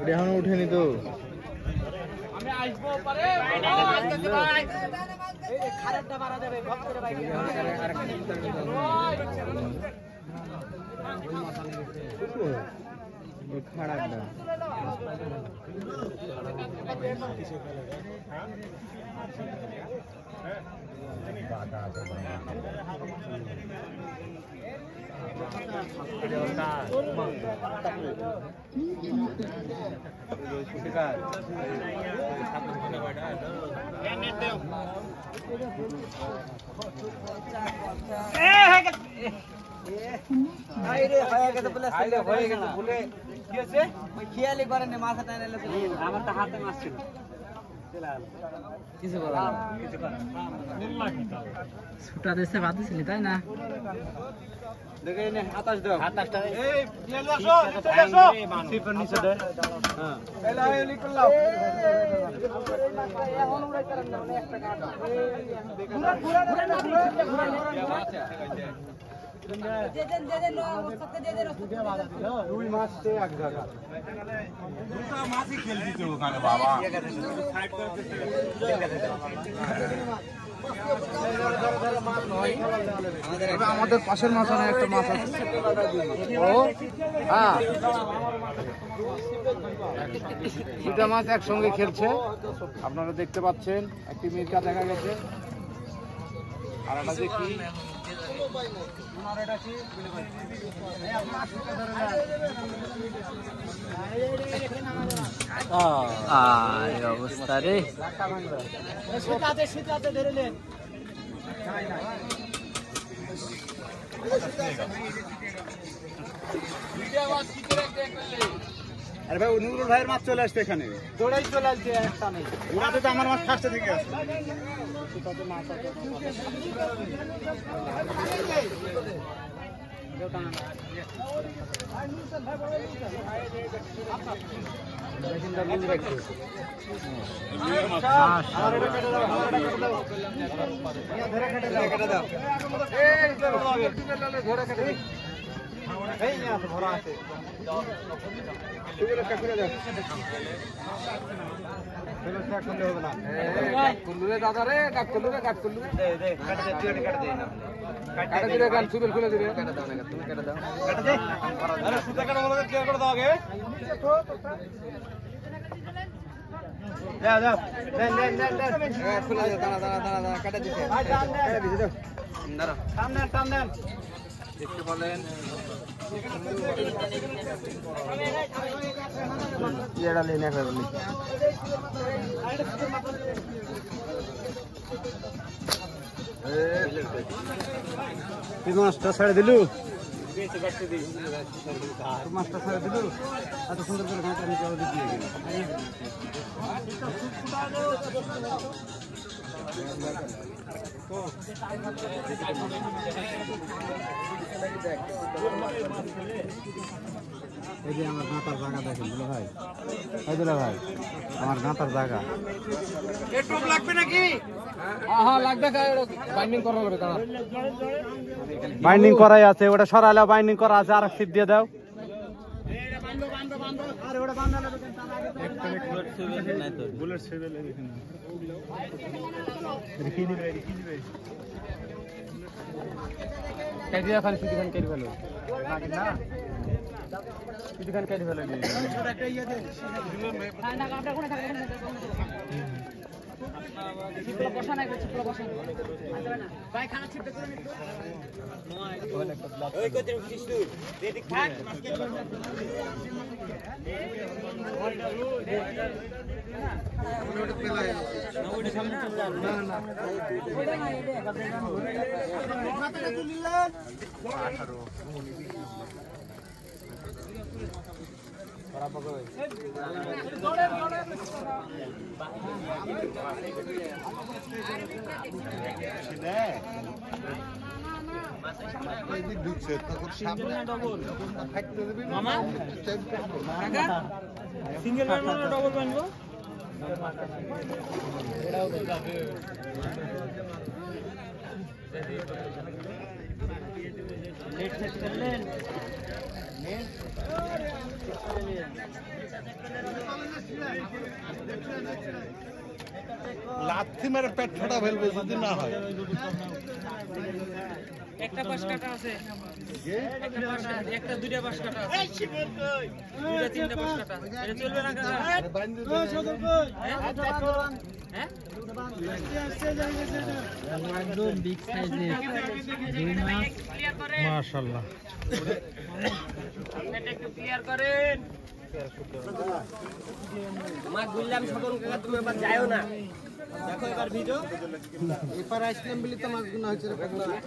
এখন উঠেনি তো খারাপটা খেয়ালি করেন মাথা টানে আমার তো হাতে মাছ ছিল কিছু ছুটা দেশে বাঁধেছিলি তাই না দেখে নে 28 দাও 28টা এই নিয়ে আসো চলে আসো সিপের নিচে দে হ্যাঁ এলা এলি করলাও এখন উড়াই করেন না একটা কাটা ঘুরা দুই মাস সে এক জায়গা দুটো মাছই খেল দিতে ওখানে বাবা আমাদের পাশের মাছ অনেক একটা মাছ আছে হ্যাঁ দুটা মাছ একসঙ্গে খেলছে আপনারা দেখতে পাচ্ছেন একটি মির্কা দেখা গেছে আর একটা দেখি অবস্থা রে আরে ভাই নুরুল ভাইয়ের মাছ চলে আসছে এখানে, দৌড়াই চলে আসছে একটা নেই ওনাতে তো আমার মাছ ফার্স্টে থেকে আছে। দাদা রে কাট করলু রে কাট করলু কাটা দিলে গান সুবেল খুলে দিবে কাটা দাও না তুমি কাটা দাও কাটা দে আরে সুতা কাটা বলে কে করে দাও আগে দাও দাও দেন দেন দেন দেন খুলে দাও দাঁড়া দাঁড়া দাঁড়া দাঁড়া কাটা দিতে কাটা দিতে দাও দাঁড়া টান দেন টান দেন দেখতে বলেন এড়া লেনে করলি তুই মাছটা ছেড়ে দিলু মাছটা ছেড়ে দিলু এত সুন্দর করে মাছ আমি জল দিয়ে গেল এই যে আমার গাঁতার জায়গা দেখেন দুলা ভাই, এই দুলা ভাই আমার গাঁতার জায়গা একটু লাগবে নাকি? হ্যাঁ লাগবে, বাইন্ডিং করা হবে। বাইন্ডিং করাই আছে, ওটা সরাইলে বাইন্ডিং করা আছে, আর সিপ দিয়ে দাও। বুলেট ছেড়ে কেটে খালি সিটিখান কেটে ফেলো না, সিটিখান কেটে ফেলো। সিঙ্গেল ডবল বানবো লাথি মেরে পেট ফাটা ফেলবে যদি না হয়। একটা পাশ কাটা আছে, একটা পাশ কাটা, একটা দুইটা পাশ কাটা আছে, দুইটা তিনটা পাশ কাটা, এটা চলবে না কাকা? হ্যাঁ একদম বিগ সাইজের রুই মাছ, মাশাআল্লাহ। এটা একটু ক্লিয়ার করেন। মাছ বললাম সকল কাকা, তুমি আবার যাও না, দেখো এবার ভিডিও এপার আইসক্রিম বলি তো মাছ গুনা হয়েছে।